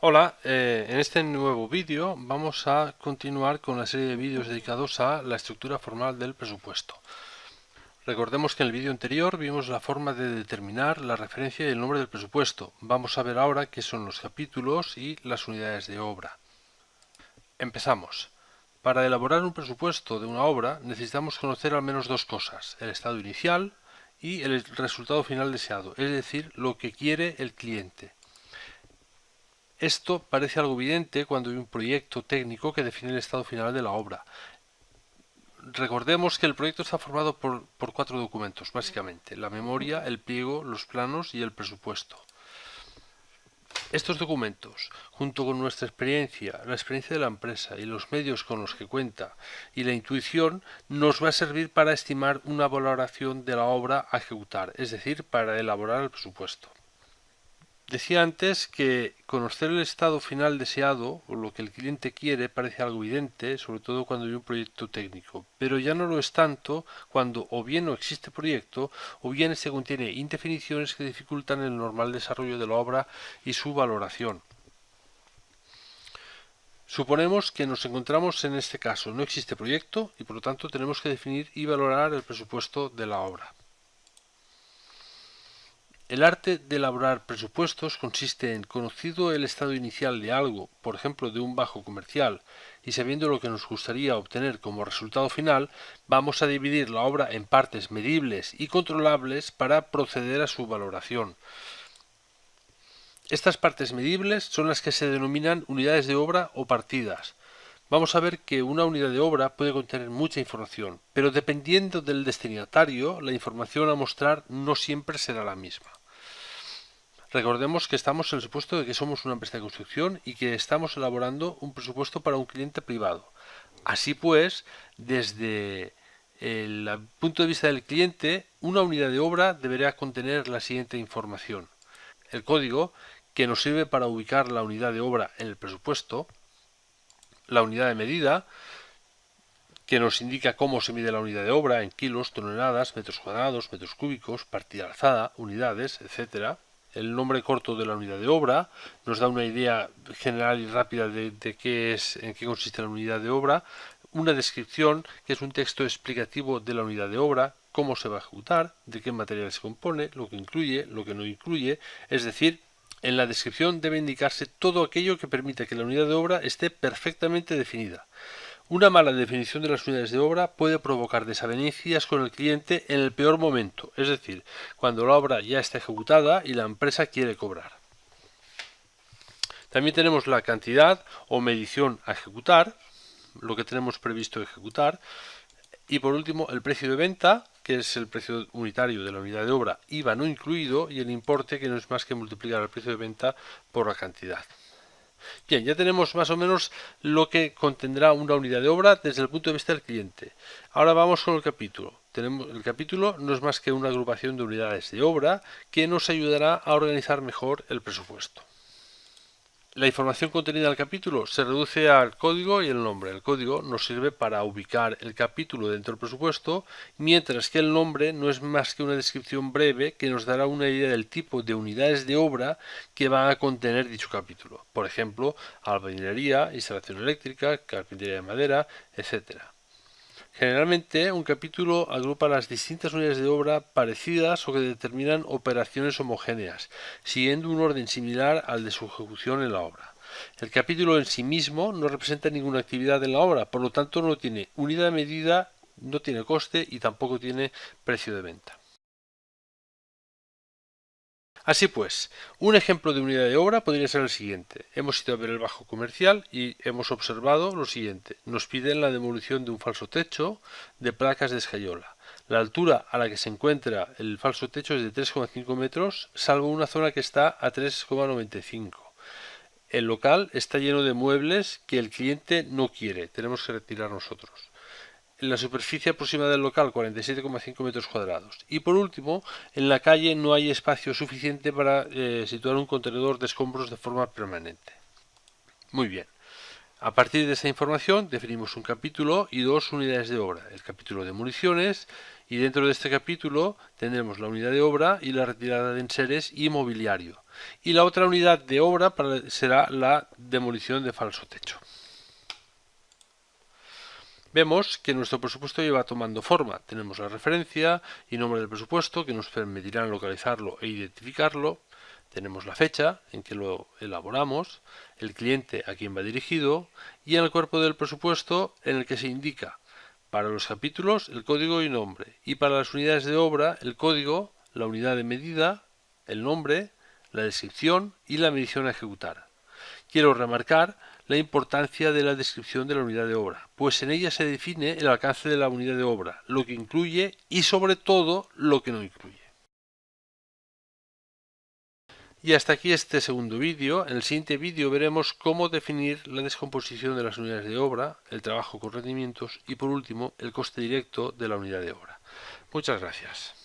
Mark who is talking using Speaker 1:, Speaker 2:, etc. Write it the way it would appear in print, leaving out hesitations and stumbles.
Speaker 1: Hola, en este nuevo vídeo vamos a continuar con la serie de vídeos dedicados a la estructura formal del presupuesto. Recordemos que en el vídeo anterior vimos la forma de determinar la referencia y el nombre del presupuesto. Vamos a ver ahora qué son los capítulos y las unidades de obra. Empezamos. Para elaborar un presupuesto de una obra necesitamos conocer al menos dos cosas: el estado inicial y el resultado final deseado, es decir, lo que quiere el cliente. Esto parece algo evidente cuando hay un proyecto técnico que define el estado final de la obra. Recordemos que el proyecto está formado por cuatro documentos, básicamente: la memoria, el pliego, los planos y el presupuesto. Estos documentos, junto con nuestra experiencia, la experiencia de la empresa y los medios con los que cuenta y la intuición, nos va a servir para estimar una valoración de la obra a ejecutar, es decir, para elaborar el presupuesto. Decía antes que conocer el estado final deseado o lo que el cliente quiere parece algo evidente, sobre todo cuando hay un proyecto técnico, pero ya no lo es tanto cuando o bien no existe proyecto o bien este contiene indefiniciones que dificultan el normal desarrollo de la obra y su valoración. Suponemos que nos encontramos en este caso: no existe proyecto y por lo tanto tenemos que definir y valorar el presupuesto de la obra. El arte de elaborar presupuestos consiste en, conocido el estado inicial de algo, por ejemplo de un bajo comercial, y sabiendo lo que nos gustaría obtener como resultado final, vamos a dividir la obra en partes medibles y controlables para proceder a su valoración. Estas partes medibles son las que se denominan unidades de obra o partidas. Vamos a ver que una unidad de obra puede contener mucha información, pero dependiendo del destinatario, la información a mostrar no siempre será la misma. Recordemos que estamos en el supuesto de que somos una empresa de construcción y que estamos elaborando un presupuesto para un cliente privado. Así pues, desde el punto de vista del cliente, una unidad de obra deberá contener la siguiente información: el código, que nos sirve para ubicar la unidad de obra en el presupuesto; la unidad de medida, que nos indica cómo se mide la unidad de obra en kilos, toneladas, metros cuadrados, metros cúbicos, partida alzada, unidades, etc. El nombre corto de la unidad de obra nos da una idea general y rápida de en qué consiste la unidad de obra. Una descripción, que es un texto explicativo de la unidad de obra, cómo se va a ejecutar, de qué material se compone, lo que incluye, lo que no incluye. Es decir, en la descripción debe indicarse todo aquello que permita que la unidad de obra esté perfectamente definida. Una mala definición de las unidades de obra puede provocar desavenencias con el cliente en el peor momento, es decir, cuando la obra ya está ejecutada y la empresa quiere cobrar. También tenemos la cantidad o medición a ejecutar, lo que tenemos previsto ejecutar. Y por último, el precio de venta, que es el precio unitario de la unidad de obra, IVA no incluido, y el importe, que no es más que multiplicar el precio de venta por la cantidad. Bien, ya tenemos más o menos lo que contendrá una unidad de obra desde el punto de vista del cliente. Ahora vamos con el capítulo. El capítulo no es más que una agrupación de unidades de obra que nos ayudará a organizar mejor el presupuesto. La información contenida en el capítulo se reduce al código y el nombre. El código nos sirve para ubicar el capítulo dentro del presupuesto, mientras que el nombre no es más que una descripción breve que nos dará una idea del tipo de unidades de obra que van a contener dicho capítulo. Por ejemplo, albañilería, instalación eléctrica, carpintería de madera, etc. Generalmente, un capítulo agrupa las distintas unidades de obra parecidas o que determinan operaciones homogéneas, siguiendo un orden similar al de su ejecución en la obra. El capítulo en sí mismo no representa ninguna actividad en la obra, por lo tanto no tiene unidad de medida, no tiene coste y tampoco tiene precio de venta. Así pues, un ejemplo de unidad de obra podría ser el siguiente. Hemos ido a ver el bajo comercial y hemos observado lo siguiente. Nos piden la demolición de un falso techo de placas de escayola. La altura a la que se encuentra el falso techo es de 3,5 metros, salvo una zona que está a 3,95. El local está lleno de muebles que el cliente no quiere. Tenemos que retirar nosotros. La superficie aproximada del local 47,5 metros cuadrados. Y por último, en la calle no hay espacio suficiente para situar un contenedor de escombros de forma permanente. Muy bien. A partir de esa información definimos un capítulo y dos unidades de obra, el capítulo de municiones, y dentro de este capítulo tendremos la unidad de obra y la retirada de enseres y mobiliario. Y la otra unidad de obra será la demolición de falso techo. Vemos que nuestro presupuesto lleva tomando forma. Tenemos la referencia y nombre del presupuesto que nos permitirán localizarlo e identificarlo. Tenemos la fecha en que lo elaboramos, el cliente a quien va dirigido y en el cuerpo del presupuesto en el que se indica para los capítulos el código y nombre y para las unidades de obra el código, la unidad de medida, el nombre, la descripción y la medición a ejecutar. Quiero remarcar la importancia de la descripción de la unidad de obra, pues en ella se define el alcance de la unidad de obra, lo que incluye y sobre todo lo que no incluye. Y hasta aquí este segundo vídeo. En el siguiente vídeo veremos cómo definir la descomposición de las unidades de obra, el trabajo con rendimientos y por último el coste directo de la unidad de obra. Muchas gracias.